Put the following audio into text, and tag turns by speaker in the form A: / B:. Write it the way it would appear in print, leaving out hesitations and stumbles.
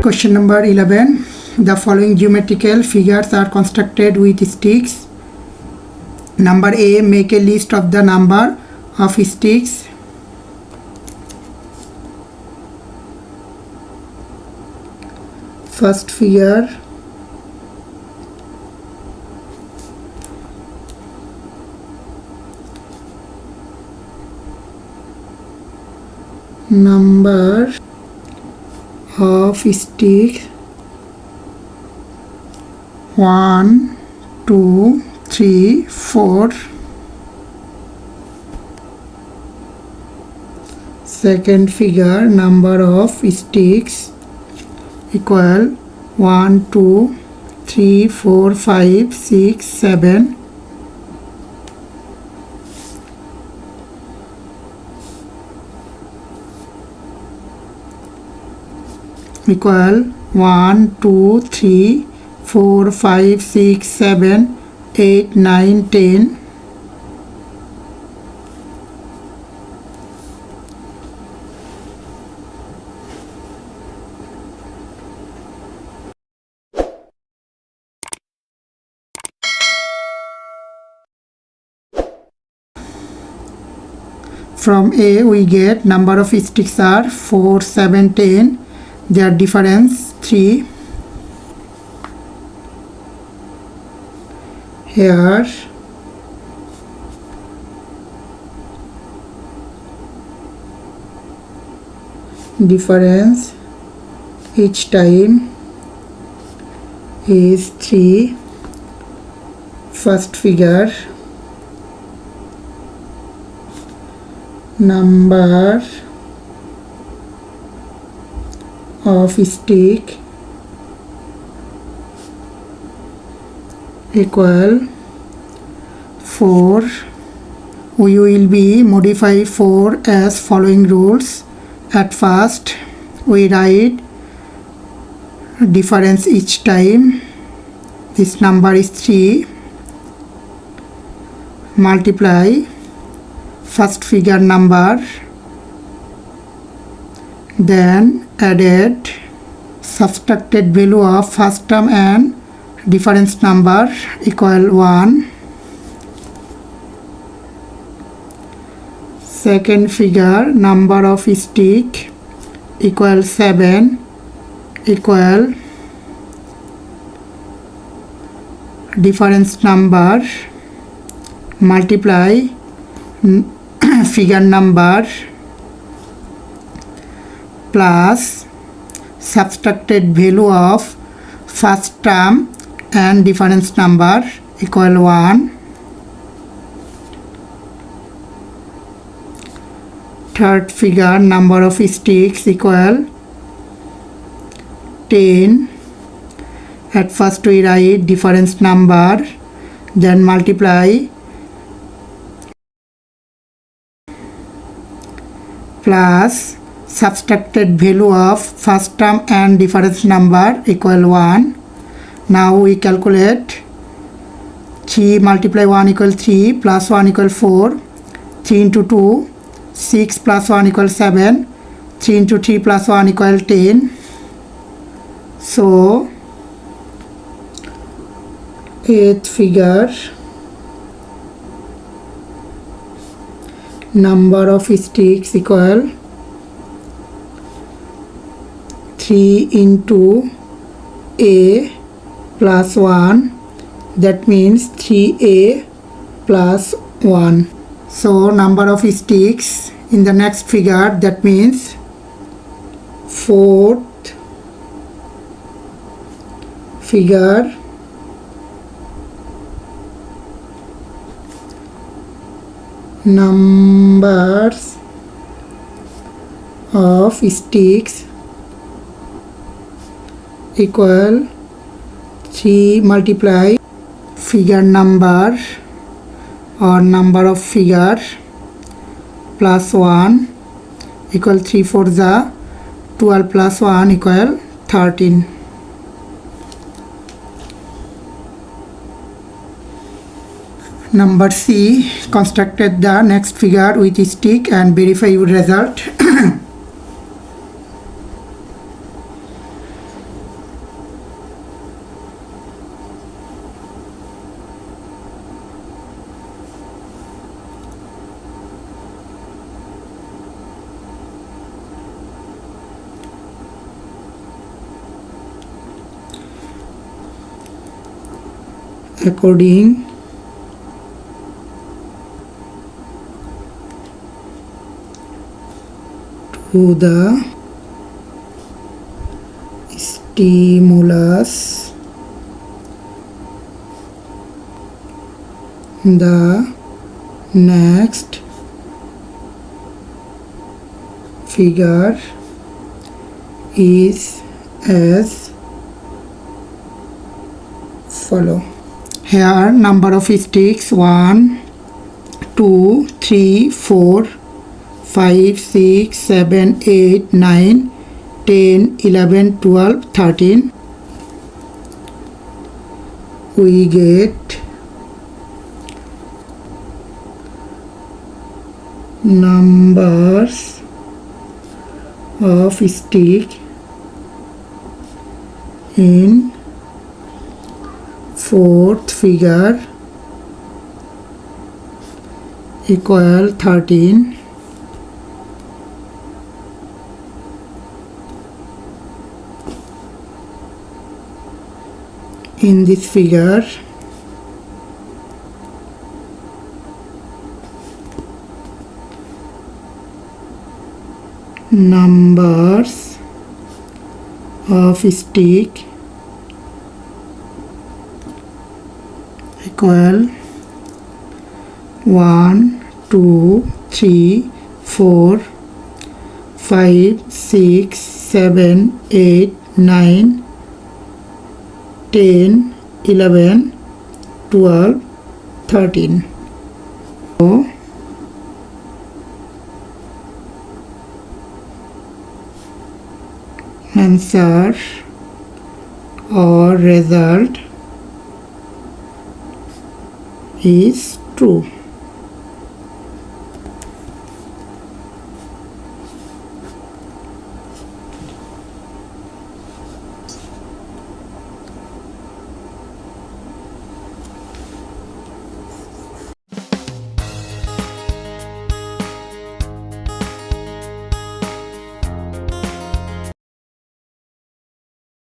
A: Question number 11. The following geometrical figures are constructed with sticks. Number A. Make a list of the number of sticks. First figure. Number of sticks 1, 2, 3, 4. Second figure, number of sticks equal 1, 2, 3, 4, 5, 6, 7. Equal 1, 2, 3, 4, 5, 6, 7, 8, 9, 10. From A we get number of sticks are 4, 7, 10. Their difference 3. Here difference each time is 3. First figure, number of stick equal 4. We will be modify 4 as following rules. At first we write difference each time. This number is 3. Multiply first figure number, then added subtracted value of first term and difference number equal 1. Second figure, number of stick equal 7 equal difference number multiply figure number plus subtracted value of first term and difference number equal 1. Third figure, number of sticks equal 10. At first we write difference number, then multiply plus subtracted value of first term and difference number equal 1. Now we calculate 3 multiply 1 equal 3 plus 1 equal 4, 3 into 2, 6 plus 1 equal 7, 3 into 3 plus 1 equal 10. So, 8th figure, number of sticks equal 3 into A plus 1. That means 3A plus 1. So number of sticks in the next figure, that means 4th figure, numbers of sticks equal 3 multiply figure number or number of figure plus 1 equal 3 4 the 12 plus 1 equal 13. Number C, constructed the next figure with stick and verify your result. according to the stimulus, the next figure is as follow. Here number of sticks 1, 2, 3, 4, 5, 6, 7, 8, 9, 10, 11, 12, 13. We get numbers of stick in fourth figure equal 13. In this figure numbers of stick equal 1, 2, 3, 4, 5, 6, 7, 8, 9, 10, 11, 12, 13. So answer or result is true.